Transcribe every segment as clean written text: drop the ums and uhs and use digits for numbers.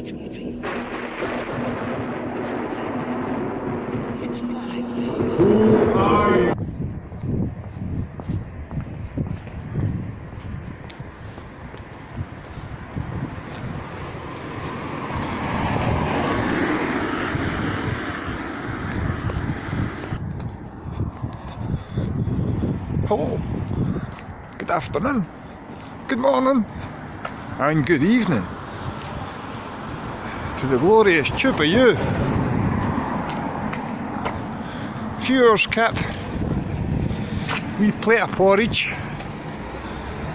Who are you? Hello, good afternoon, good morning, and good evening to the glorious tube of you. Viewers cap, wee plate of porridge,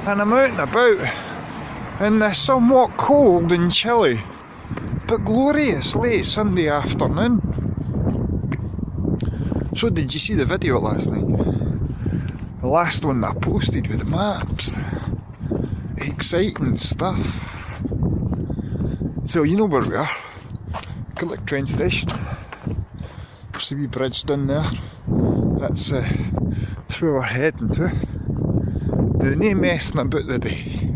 and I'm out and about in this somewhat cold and chilly but glorious late Sunday afternoon. So did you see the video last night? The last one that I posted with the maps. Exciting stuff. So you know where we are. Killick train station. There's a wee bridge down there. That's where we're heading to. Now, no messing about the day.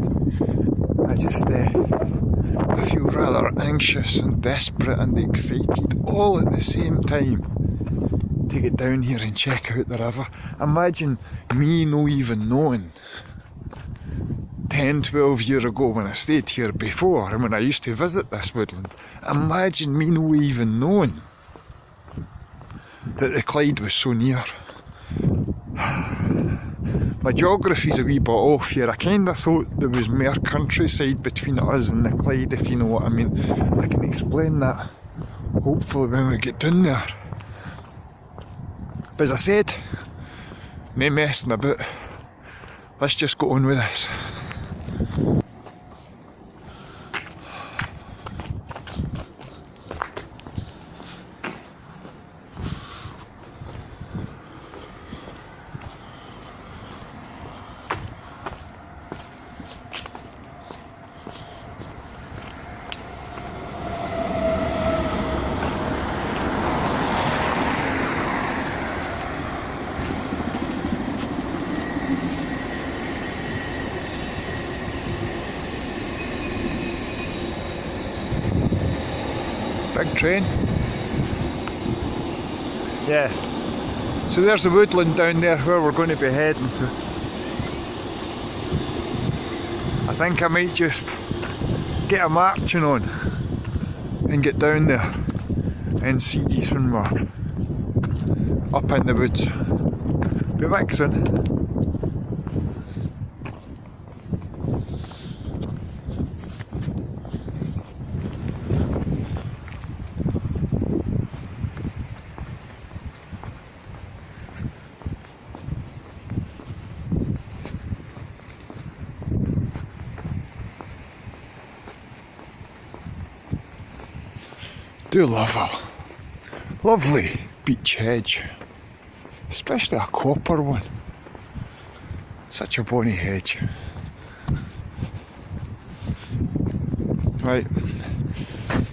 I just I feel rather anxious and desperate and excited all at the same time to get down here and check out the river. Imagine me no even knowing 10-12 years ago when I stayed here before and when I used to visit this woodland. Imagine me no even knowing that the Clyde was so near. My geography's a wee bit off here. I kinda thought there was more countryside between us and the Clyde, if you know what I mean. I can explain that hopefully when we get down there. But as I said, no messing about. Let's just go on with this. Big train. Yeah. So there's the woodland down there where we're going to be heading to. I think I might just get a marching on and get down there and see these when we're up in the woods. Be back soon. Do love a lovely beech hedge, especially a copper one. Such a bonny hedge. Right,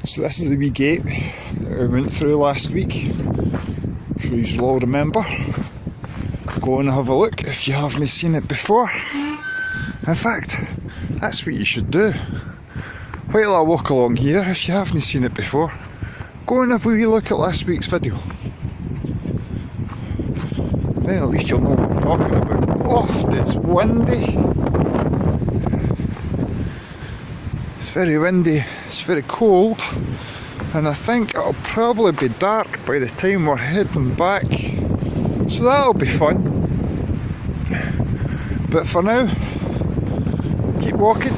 so this is the wee gate that we went through last week. I'm sure you'll all remember. Go and have a look if you haven't seen it before. In fact, that's what you should do. While I walk along here, if you haven't seen it before, go and have a wee look at last week's video. Then at least you'll know what I'm talking about. Oft, it's windy. It's very windy, it's very cold, and I think it'll probably be dark by the time we're heading back. So that'll be fun. But for now, keep walking.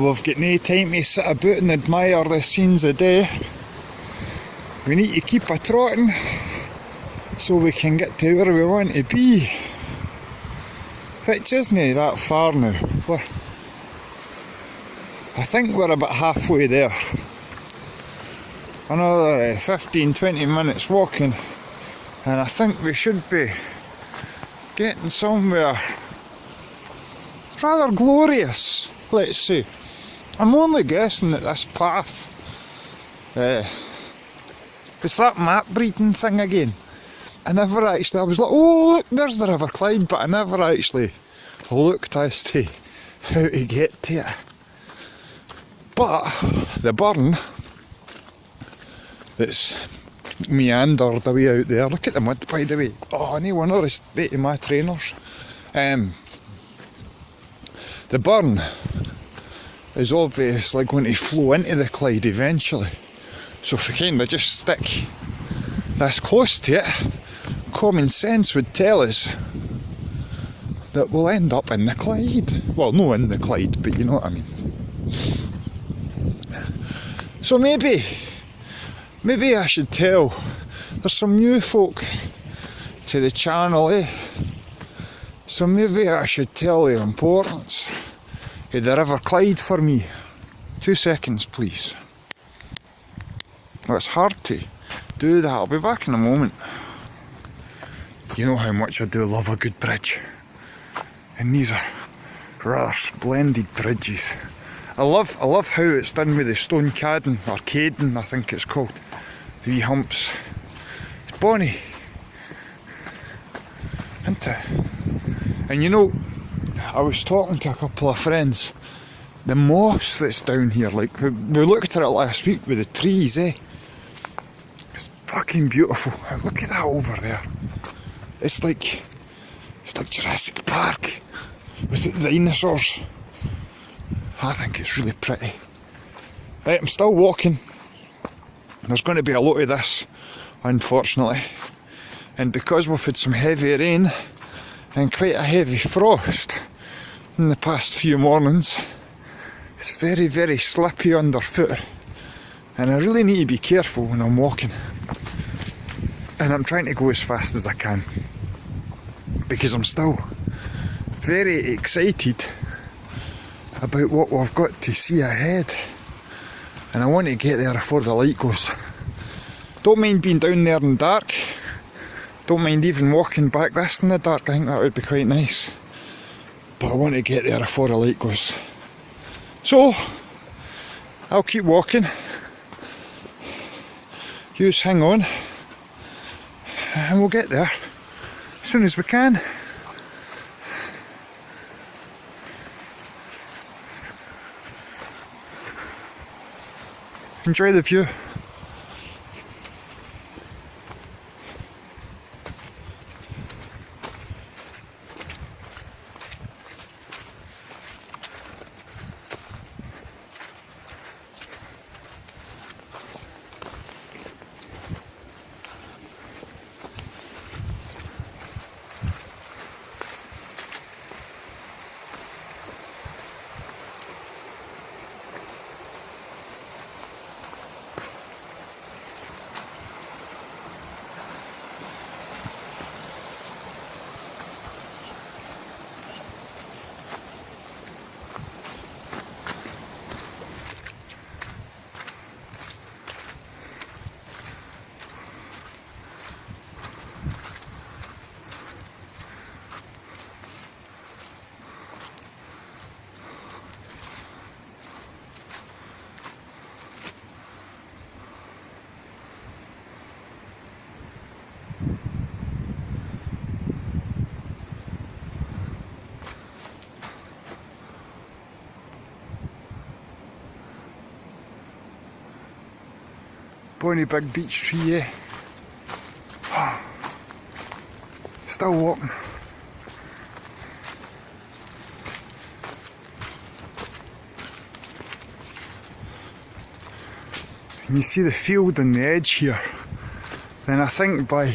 We've got no time to sit about and admire the scenes of day. We need to keep a trotting so we can get to where we want to be. Which isn't that far now. I think we're about halfway there. Another 15-20 minutes walking and I think we should be getting somewhere rather glorious, let's say. I'm only guessing that this path, it's that map breeding thing again. I was like, oh look, there's the River Clyde, but I never actually looked as to how to get to it. But the burn that's meandered away out there, look at the mud by the way. Oh, I need one of the state of my trainers. The burn is obviously going to flow into the Clyde eventually. So if we kind of just stick this close to it, common sense would tell us that we'll end up in the Clyde. Well, no in the Clyde, but you know what I mean. So maybe I should tell, there's some new folk to the channel, eh? So maybe I should tell the importance of the River Clyde for me. 2 seconds, please. Well, it's hard to do that. I'll be back in a moment. You know how much I do love a good bridge. And these are rather splendid bridges. I love how it's done with the stone cadden, or cadden I think it's called. The wee humps. It's bonny. Isn't it? And you know, I was talking to a couple of friends. The moss that's down here, like we looked at it last week with the trees, eh? It's fucking beautiful. Look at that over there. It's like Jurassic Park with the dinosaurs. I think it's really pretty. Right, I'm still walking. There's going to be a lot of this, unfortunately. And because we've had some heavy rain and quite a heavy frost in the past few mornings, it's very, very slippy underfoot. And I really need to be careful when I'm walking. And I'm trying to go as fast as I can, because I'm still very excited about what we've got to see ahead, and I want to get there before the light goes. Don't mind being down there in the dark, don't mind even walking back this in the dark. I think that would be quite nice, but I want to get there before the light goes. So I'll keep walking, you hang on, and we'll get there as soon as we can. Enjoy the view. Bonny big beech tree, eh? Still walking. And you see the field on the edge here. Then I think by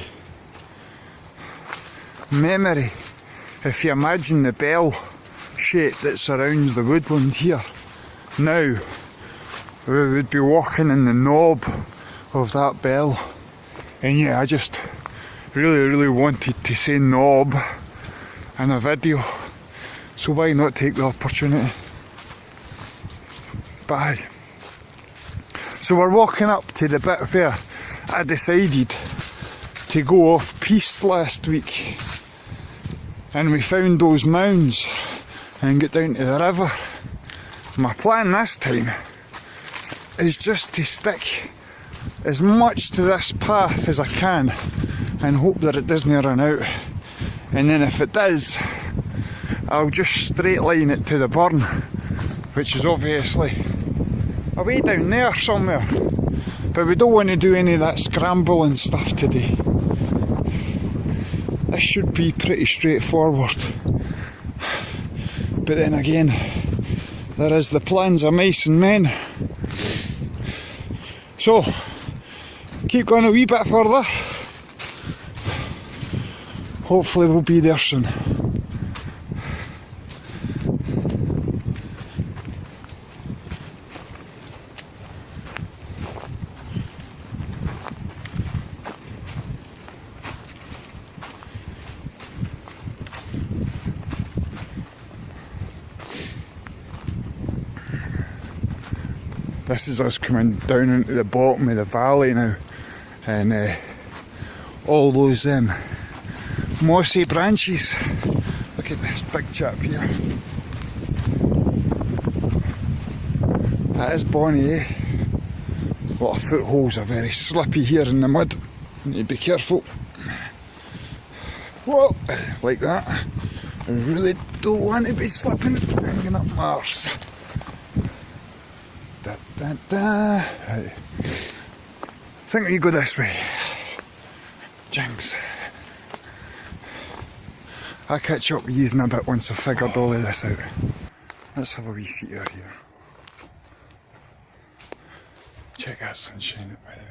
memory, if you imagine the bell shape that surrounds the woodland here, now we would be walking in the knob of that bell. And yeah, I just really wanted to say knob in a video, so why not take the opportunity? Bye. So we're walking up to the bit where I decided to go off piste last week, and we found those mounds and get down to the river. My plan this time is just to stick as much to this path as I can and hope that it doesn't run out. And then if it does, I'll just straight line it to the burn, which is obviously away down there somewhere. But we don't want to do any of that scramble and stuff today. This should be pretty straightforward. But then again, there is the plans of mice and men. So, keep going a wee bit further. Hopefully we'll be there soon. This is us coming down into the bottom of the valley now, and all those mossy branches. Look at this big chap here. That is bonny, eh? A lot of footholds are very slippy here in the mud. Need to be careful. Whoa, like that. I really don't want to be slipping hanging up my arse. Right. I think we go this way. Jinx. I'll catch up with you in a bit once I've figured all of this out. Let's have a wee seat out here. Check that sunshine out, by the way.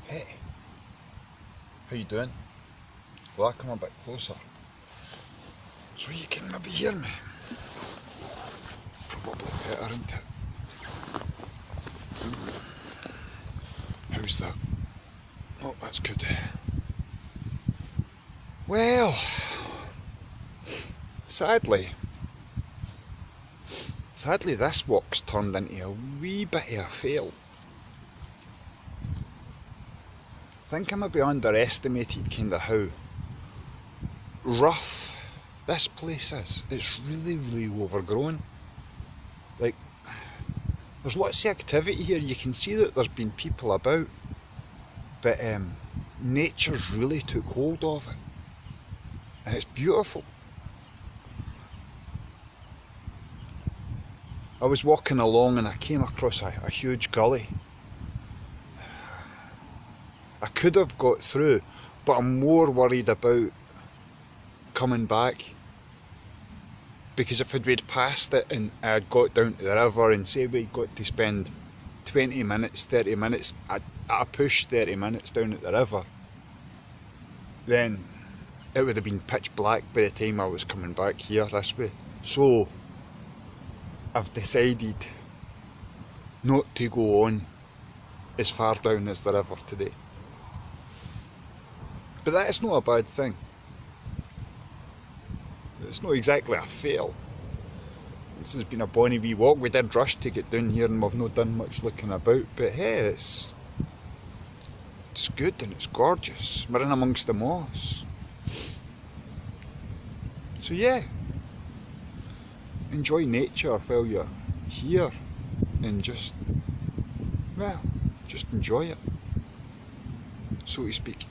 Hey, how you doing? Will I come a bit closer so you can maybe hear me? Probably better, isn't it? How's that? Oh, that's good. Well, sadly this walk's turned into a wee bit of a fail. I think I maybe underestimated kind of how rough this place is. It's really, really overgrown. Like, there's lots of activity here. You can see that there's been people about, but nature's really took hold of it, and it's beautiful. I was walking along and I came across a huge gully. I could have got through, but I'm more worried about coming back, because if we'd passed it and I'd got down to the river and say we got to spend 20 minutes, 30 minutes, at a push 30 minutes down at the river, then it would have been pitch black by the time I was coming back here this way. So I've decided not to go on as far down as the river today. But that is not a bad thing. It's not exactly a fail. This has been a bonny wee walk. We did rush to get down here and we've not done much looking about, but hey, it's good and it's gorgeous. We're in amongst the moss. So yeah, enjoy nature while you're here and just enjoy it, so to speak.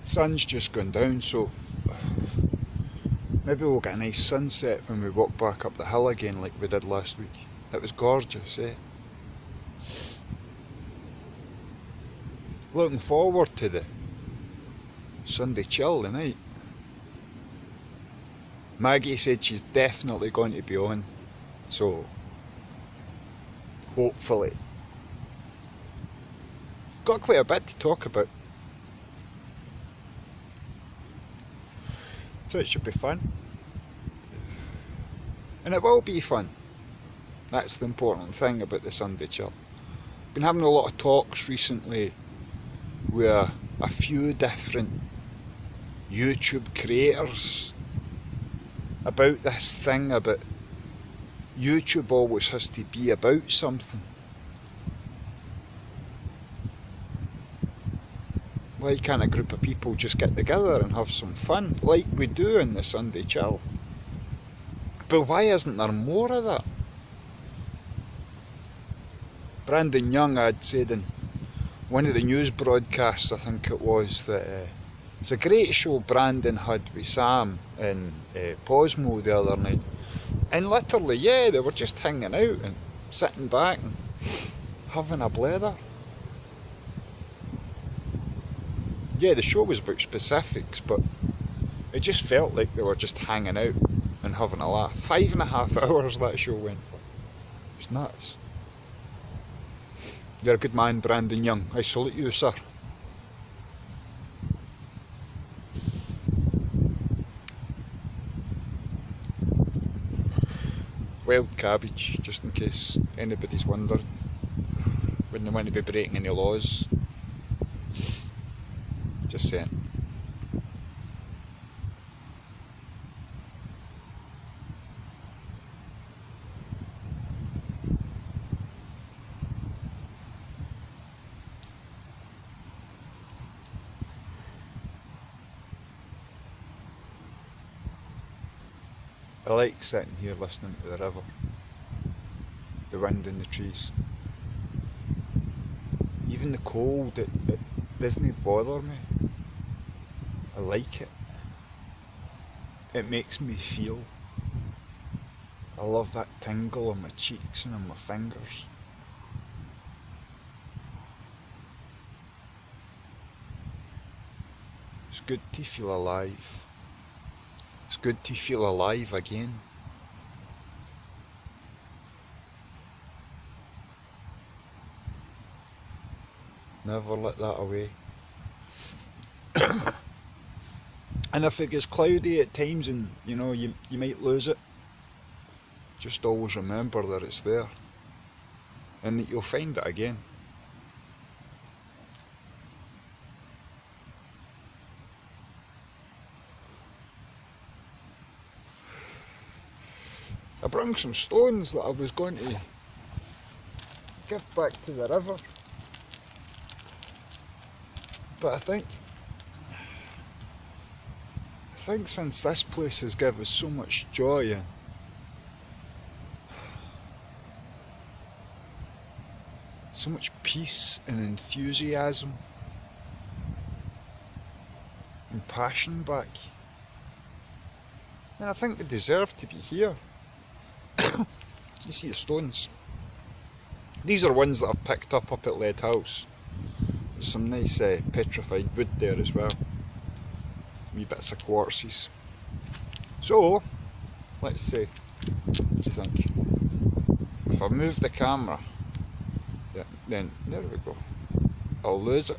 The sun's just gone down, so maybe we'll get a nice sunset when we walk back up the hill again like we did last week. It was gorgeous, eh? Looking forward to the Sunday chill tonight. Maggie said she's definitely going to be on, so hopefully. Got quite a bit to talk about, so it should be fun. And it will be fun. That's the important thing about the Sunday chill. Been having a lot of talks recently with a few different YouTube creators about this thing about YouTube always has to be about something. Why can't a group of people just get together and have some fun like we do in the Sunday chill? But why isn't there more of that? Brandon Young had said in one of the news broadcasts, I think it was, that it's a great show Brandon had with Sam in Posmo the other night. And literally, yeah, they were just hanging out and sitting back and having a blather. Yeah, the show was about specifics, but it just felt like they were just hanging out and having a laugh. 5.5 hours that show went for. It was nuts. You're a good man, Brandon Young. I salute you, sir. Wild cabbage, just in case anybody's wondering. Wouldn't want to be breaking any laws. Just saying. I like sitting here listening to the river, the wind in the trees. Even the cold, it doesn't bother me. I like it. It makes me feel. I love that tingle on my cheeks and on my fingers. It's good to feel alive. It's good to feel alive again. Never let that away. And if it gets cloudy at times and you know you might lose it, just always remember that it's there and that you'll find it again. I brought some stones that I was going to give back to the river, but I think since this place has given us so much joy and so much peace and enthusiasm and passion back, then I think they deserve to be here. You see the stones? These are ones that I've picked up at Lead House. There's some nice petrified wood there as well. Wee bits of quartzes. So, let's see. What do you think? If I move the camera, yeah, then there we go. I'll lose it.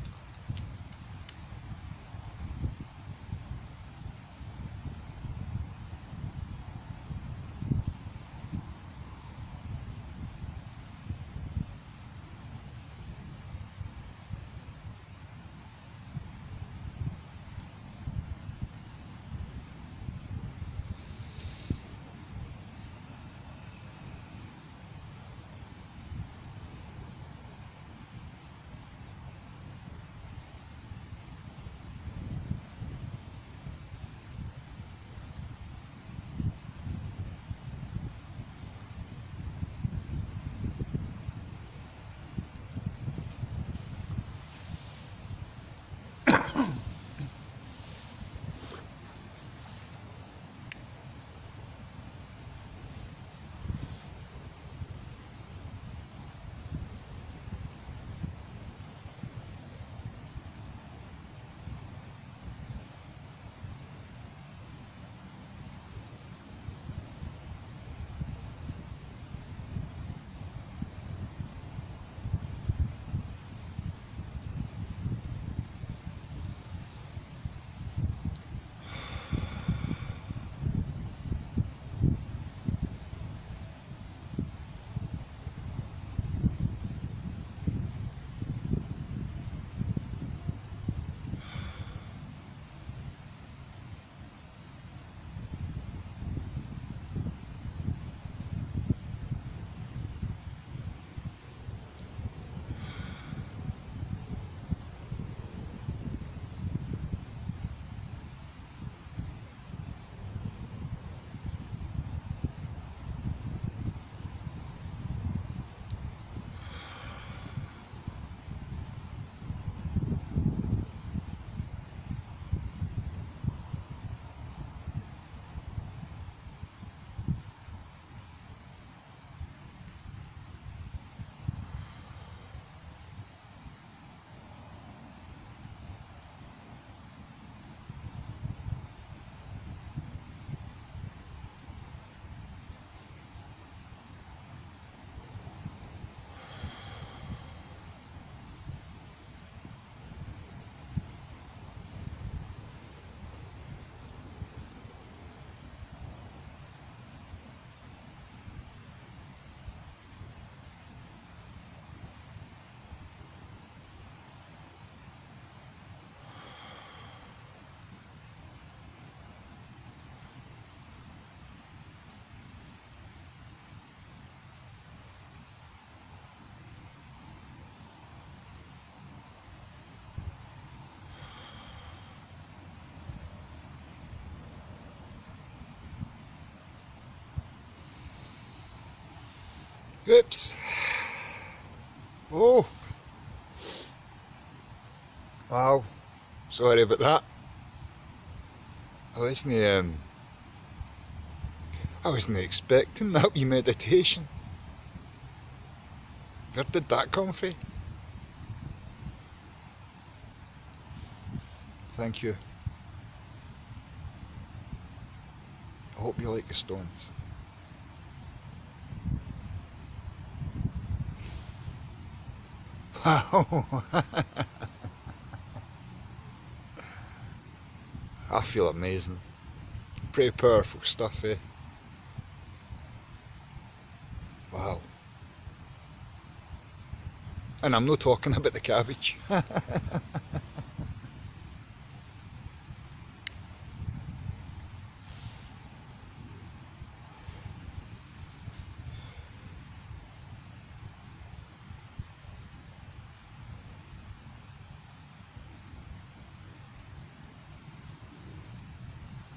Oops. Oh. Wow. Sorry about that. I wasn't expecting that wee meditation. Where did that come from? Thank you. I hope you like the stones. Wow. I feel amazing. Pretty powerful stuff, eh? Wow. And I'm not talking about the cabbage.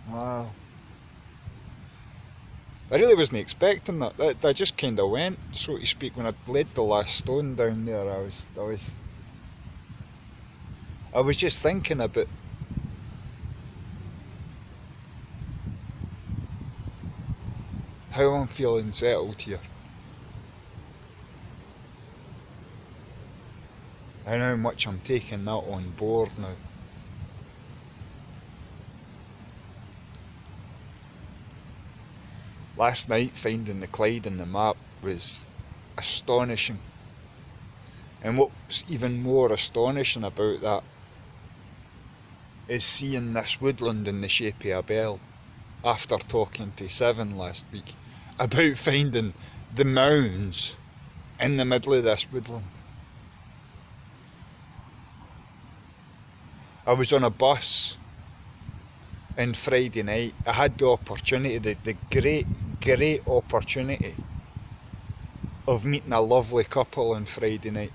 Wow. I really wasn't expecting that. I just kind of went, so to speak, when I laid the last stone down there. I was just thinking about how I'm feeling settled here, and how much I'm taking that on board now. Last night, finding the Clyde on the map was astonishing. And what's even more astonishing about that is seeing this woodland in the shape of a bell after talking to Seven last week about finding the mounds in the middle of this woodland. I was on a bus on Friday night. I had the opportunity, the great opportunity of meeting a lovely couple on Friday night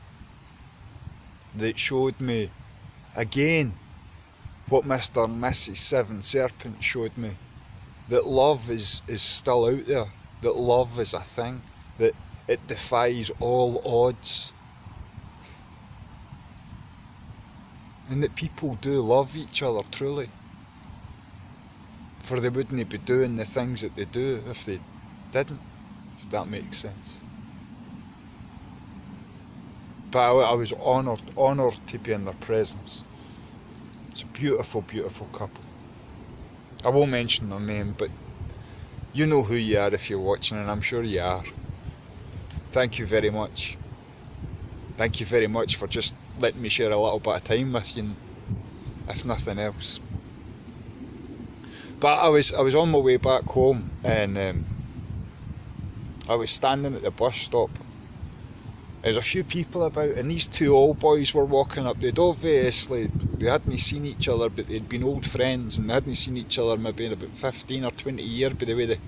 that showed me again what Mr. and Mrs. Seven Serpent showed me, that love is still out there, that love is a thing, that it defies all odds, and that people do love each other truly, for they wouldn't be doing the things that they do if they didn't, if that makes sense. But I was honoured to be in their presence. It's a beautiful, beautiful couple. I won't mention their name, but you know who you are if you're watching, and I'm sure you are. Thank you very much. Thank you very much for just letting me share a little bit of time with you, if nothing else. But I was on my way back home, and I was standing at the bus stop. There's a few people about, and these two old boys were walking up. They hadn't seen each other, but they'd been old friends, and they hadn't seen each other maybe in about 15 or 20 years by the way the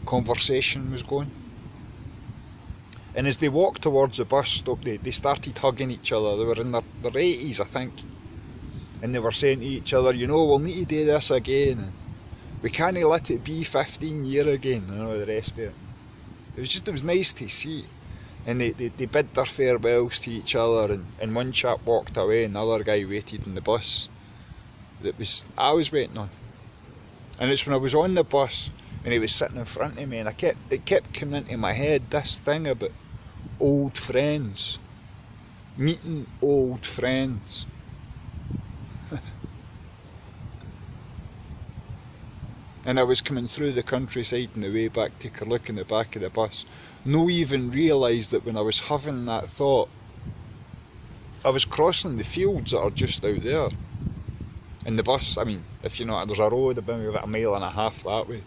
conversation was going. And as they walked towards the bus stop, they started hugging each other. They were in their 80s, I think. And they were saying to each other, you know, we'll need to do this again. And we can't let it be 15 years again, and all the rest of it. It was nice to see. And they bid their farewells to each other, and one chap walked away and the other guy waited in the bus I was waiting on. And it's when I was on the bus and he was sitting in front of me, and it kept coming into my head, this thing about old friends, meeting old friends. And I was coming through the countryside on the way back to Carluke in the back of the bus. No even realised that when I was having that thought, I was crossing the fields that are just out there. And the bus, I mean, if you know, there's a road about a mile and a half that way.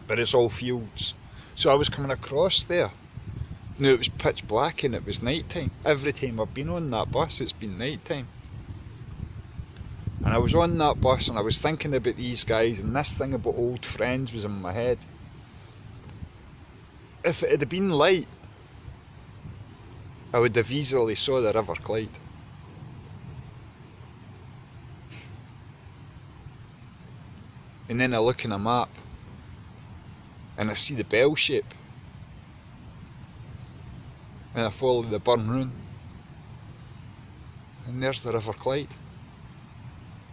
But it's all fields. So I was coming across there. Now it was pitch black and it was night time. Every time I've been on that bus, it's been night time. And I was on that bus and I was thinking about these guys, and this thing about old friends was in my head. If it had been light, I would have easily saw the River Clyde. And then I look in a map and I see the bell shape. and I follow the Burn Rune, and there's the River Clyde.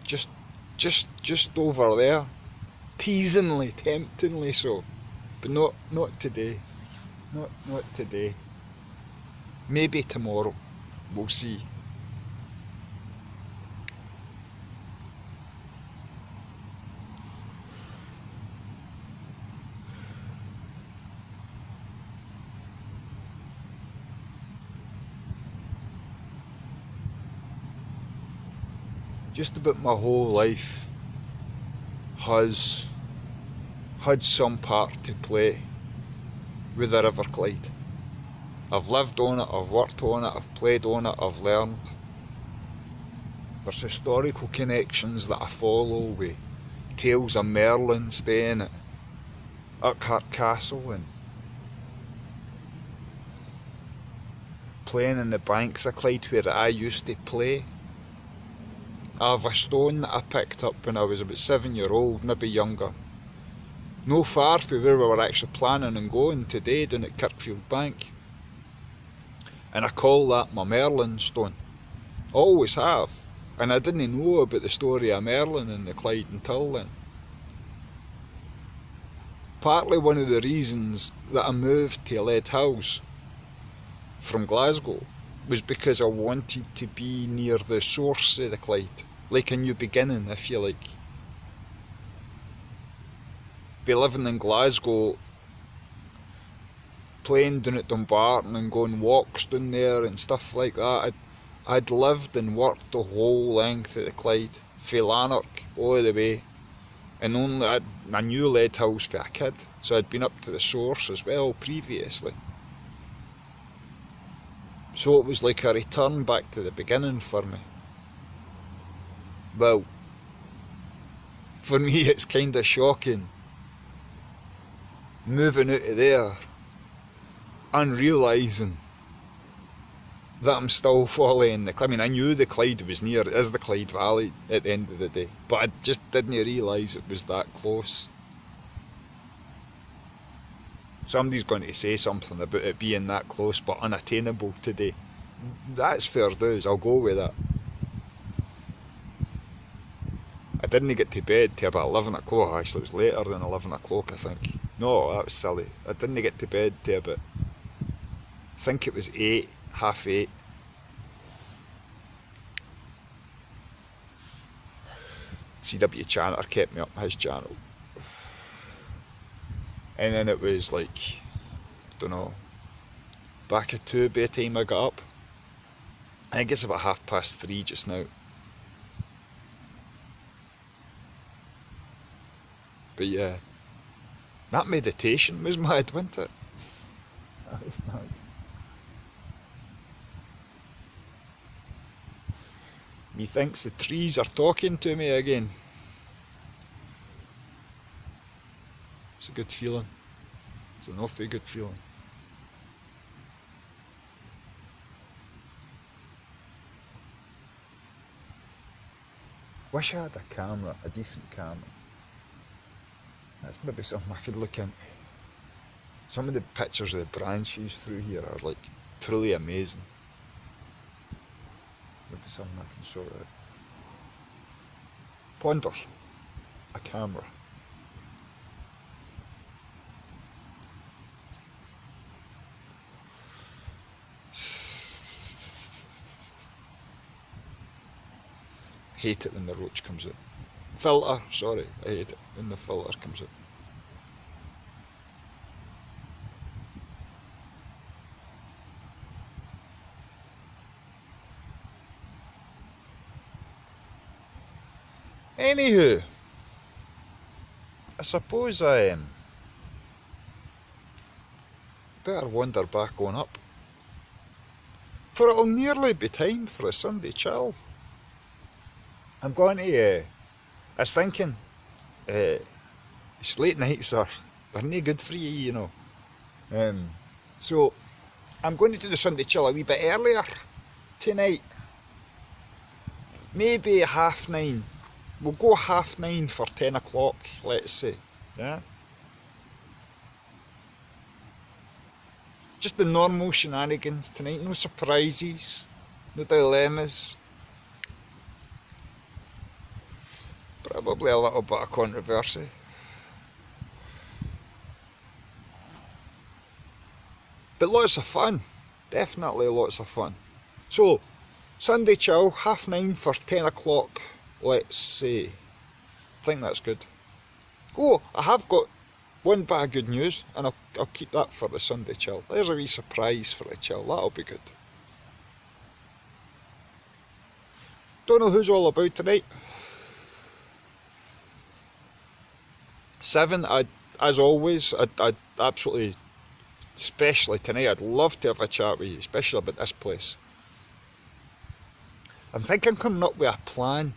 Just over there. Teasingly, temptingly so. But not today. Not today. Maybe tomorrow. We'll see. Just about my whole life has had some part to play with the River Clyde. I've lived on it, I've worked on it, I've played on it, I've learned. There's historical connections that I follow with tales of Merlin staying at Urquhart Castle and playing in the banks of Clyde where I used to play. I have a stone that I picked up when I was about 7-year-old, maybe younger. No far from where we were actually planning on going today, down at Kirkfield Bank. And I call that my Merlin stone. Always have. And I didn't know about the story of Merlin and the Clyde until then. Partly one of the reasons that I moved to Lead Hills from Glasgow was because I wanted to be near the source of the Clyde, like a new beginning, if you like. Be living in Glasgow, playing down at Dumbarton and going walks down there and stuff like that. I'd lived and worked the whole length of the Clyde, fae Lanark all the way, and only I knew Lead Hills for a kid, so I'd been up to the source as well previously. So it was like a return back to the beginning for me. Well, for me it's kind of shocking moving out of there and realising that I'm still following the Clyde. I mean, I knew the Clyde was near, it is the Clyde Valley at the end of the day, but I just didn't realise it was that close. Somebody's going to say something about it being that close but unattainable today. That's fair dues, I'll go with that. I didn't get to bed till about 11 o'clock, actually it was later than 11 o'clock I think. No, that was silly. I didn't get to bed till about, I think it was 8, half 8. CW Chanter kept me up, his channel. And then it was like, I don't know, back at 2 by the time I got up. I think it's about 3:30 just now. But yeah, that meditation was mad, wasn't it? That was nice. Methinks the trees are talking to me again. It's a good feeling. It's an awfully good feeling. Wish I had a camera, a decent camera. That's maybe something I could look into. Some of the pictures of the branches through here are like truly amazing. Maybe something I can sort out. Ponders. A camera. Hate it when the roach comes out. Filter, sorry, I hate it when the filter comes out. Anywho, I suppose I better wander back on up, for it'll nearly be time for a Sunday chill. I'm going to, I was thinking, late nights they're no good for you, you know. So I'm going to do the Sunday chill a wee bit earlier tonight. Maybe 9:30. We'll go 9:30 for 10 o'clock, let's say. Yeah. just the normal shenanigans tonight, no surprises, no dilemmas. Probably a little bit of controversy. But lots of fun, definitely lots of fun. So, Sunday chill, 9:30 for 10 o'clock, let's say. I think that's good. Oh, I have got one bit of good news, and I'll keep that for the Sunday chill. There's a wee surprise for the chill, that'll be good. Don't know who's all about tonight. 7, as always, I'd absolutely, especially tonight, I'd love to have a chat with you, especially about this place. I'm thinking coming up with a plan.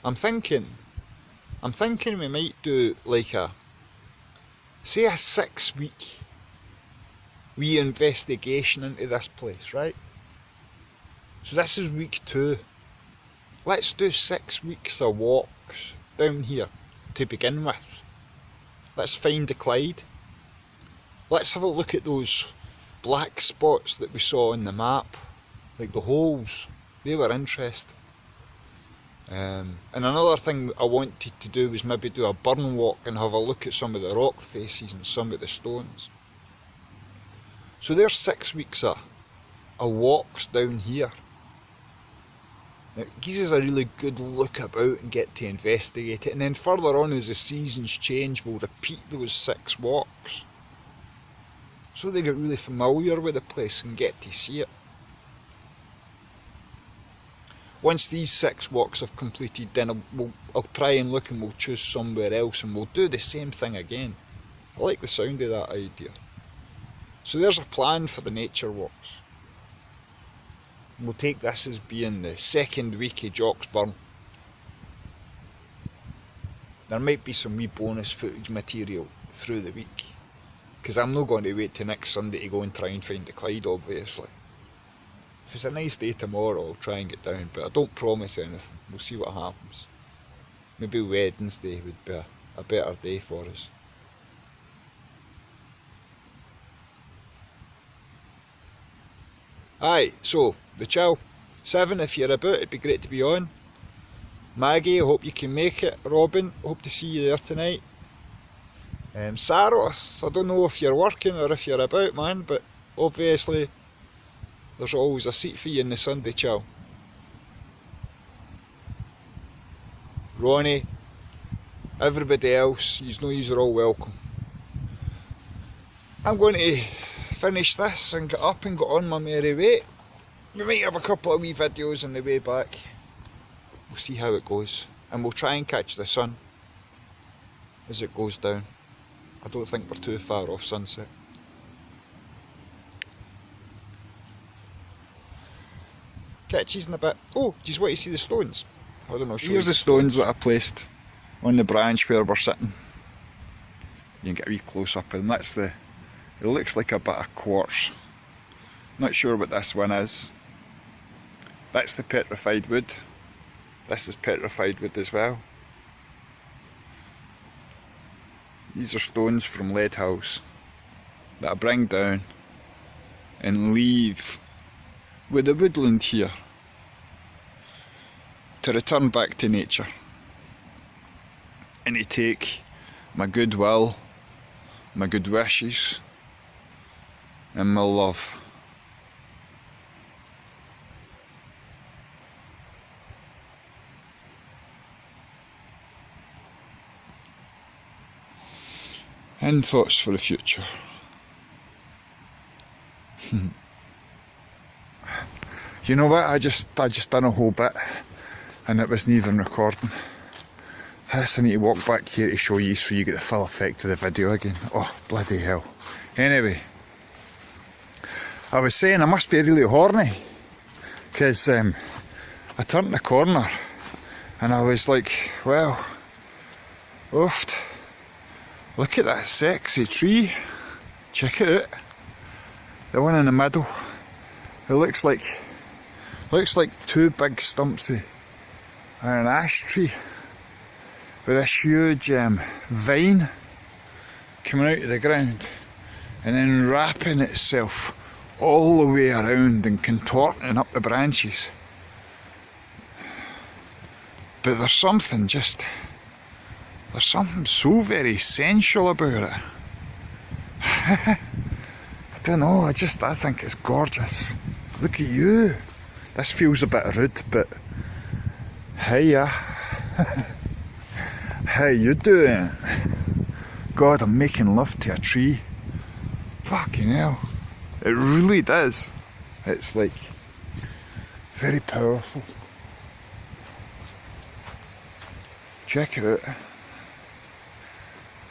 I'm thinking we might do like a 6-week investigation into this place, right? So this is week 2. Let's do 6 weeks of walks down here to begin with. Let's find the Clyde. Let's have a look at those black spots that we saw on the map, like the holes. They were interesting. And another thing I wanted to do was maybe do a burn walk and have a look at some of the rock faces and some of the stones. So there's 6 weeks of walks down here. It gives us a really good look about and get to investigate it, and then further on as the seasons change we'll repeat those 6 walks. So they get really familiar with the place and get to see it. Once these 6 walks have completed, then I'll try and look and we'll choose somewhere else and we'll do the same thing again. I like the sound of that idea. So there's a plan for the nature walks. We'll take this as being the 2nd week of Jocksburn. There might be some wee bonus footage material through the week, because I'm not going to wait till next Sunday to go and try and find the Clyde, obviously. If it's a nice day tomorrow, I'll try and get down, but I don't promise anything. We'll see what happens. Maybe Wednesday would be a better day for us. Aye, so, the chill. 7, if you're about, it'd be great to be on. Maggie, I hope you can make it. Robin, hope to see you there tonight. Saros, I don't know if you're working or if you're about, man, but obviously there's always a seat for you in the Sunday chill. Ronnie, everybody else, you know you're all welcome. I'm going to finish this and get up and get on my merry way. We might have a couple of wee videos on the way back. We'll see how it goes, and we'll try and catch the sun as it goes down. I don't think we're too far off sunset. Catch these in a bit. Oh, do you want to see the stones? I don't know. Here's the stones that I placed on the branch where we're sitting. You can get a wee close up, and that's it looks like a bit of quartz. Not sure what this one is. That's the petrified wood. This is petrified wood as well. These are stones from Lead House that I bring down and leave with the woodland here to return back to nature and to take my goodwill, my good wishes and my love. And thoughts for the future. You know what, I just done a whole bit and it wasn't even recording. I need to walk back here to show you so you get the full effect of the video again. Oh, bloody hell. Anyway, I was saying I must be really horny, because I turned the corner and I was like, well, oofed. Look at that sexy tree. Check it out. The one in the middle. It looks like 2 big stumps of an ash tree with this huge vine coming out of the ground. and then wrapping itself all the way around and contorting up the branches. But there's something so very sensual about it. I don't know, I think it's gorgeous. Look at you. This feels a bit rude, but hiya. How you doing? God, I'm making love to a tree. Fucking hell. It really does. It's like very powerful. Check it out.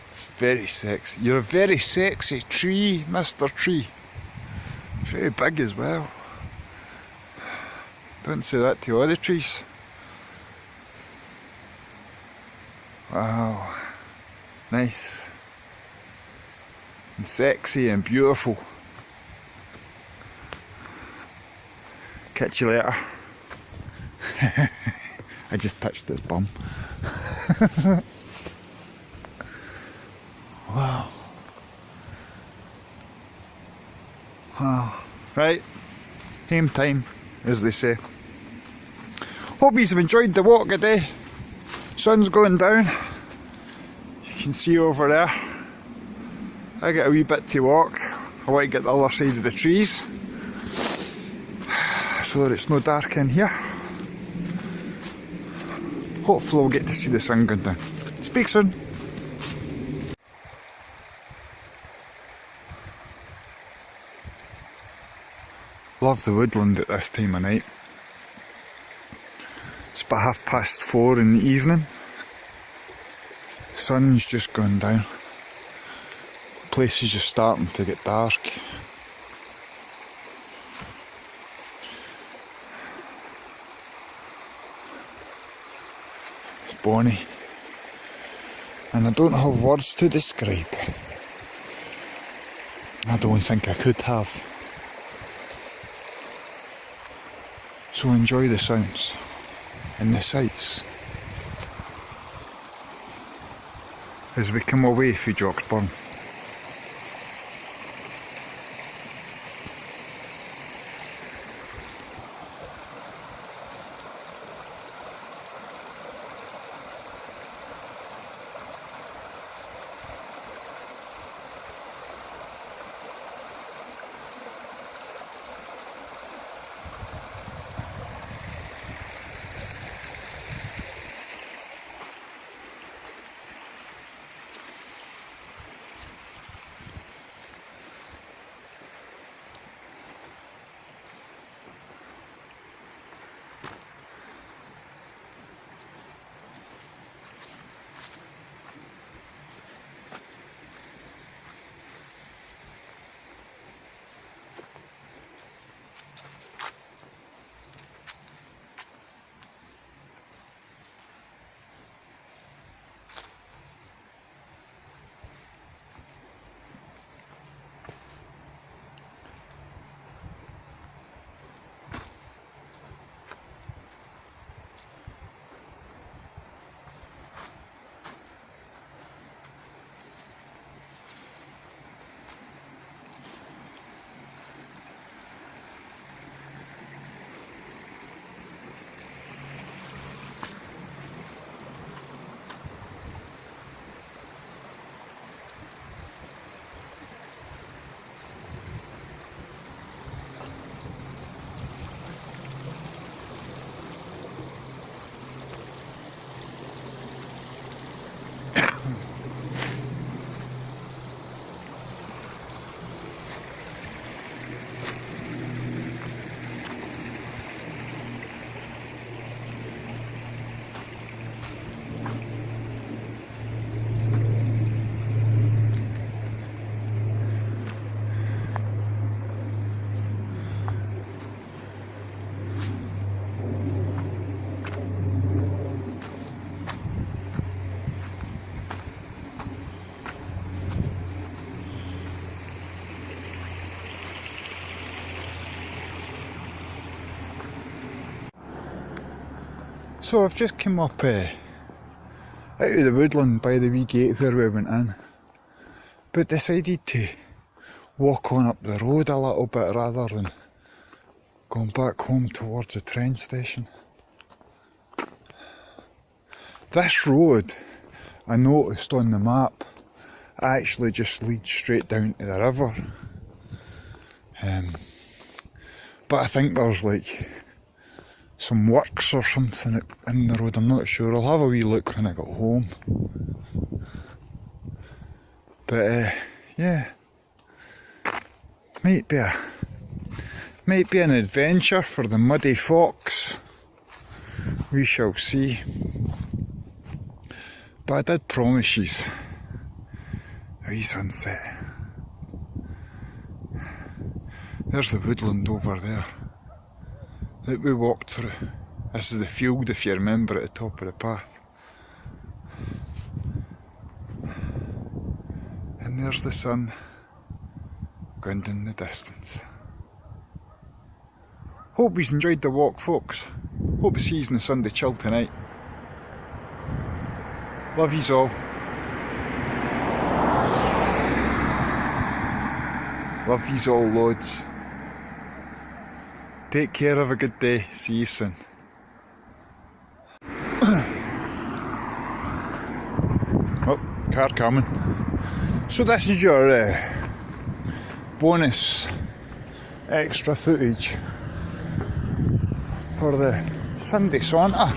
It's very sexy. You're a very sexy tree, Mr. Tree. Very big as well. Don't say that to all the trees. Wow. Nice. And sexy and beautiful. Catch you later. I just touched his bum. Wow. Wow. Right. Home time, as they say. Hope you've enjoyed the walk today. Sun's going down. You can see over there. I got a wee bit to walk. I want to get the other side of the trees so that it's no dark in here. Hopefully we'll get to see the sun going down. Speak soon. Love the woodland at this time of night. It's about 4:30 in the evening. Sun's just gone down. Place is just starting to get dark. It's bonny. And I don't have words to describe. I don't think I could have. So enjoy the sounds and the sights as we come away from Jocksburn. So I've just come up out of the woodland by the wee gate where we went in, but decided to walk on up the road a little bit rather than going back home towards the train station. This road, I noticed on the map, actually just leads straight down to the river. But I think there's like some works or something in the road, I'm not sure. I'll have a wee look when I get home. But yeah, might be an adventure for the muddy fox. We shall see. But I did promise yous a wee sunset. There's the woodland over there that we walked through. This is the field, if you remember, at the top of the path. And there's the sun going in the distance. Hope you've enjoyed the walk, folks. Hope to see you in the Sunday chill tonight. Love yous all. Love yous all loads. Take care, have a good day. See you soon. Oh, car coming. So this is your bonus extra footage for the Sunday saunter.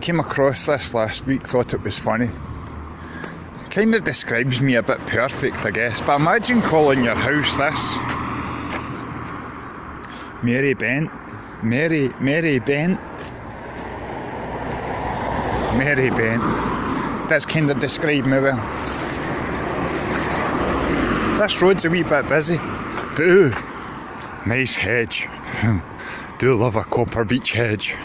Came across this last week, thought it was funny. Kind of describes me a bit perfect, I guess, but imagine calling your house this. Mary Bent. Mary Bent. Mary Bent. That's kind of described me well. This road's a wee bit busy. Boo! Nice hedge. Do love a copper beech hedge.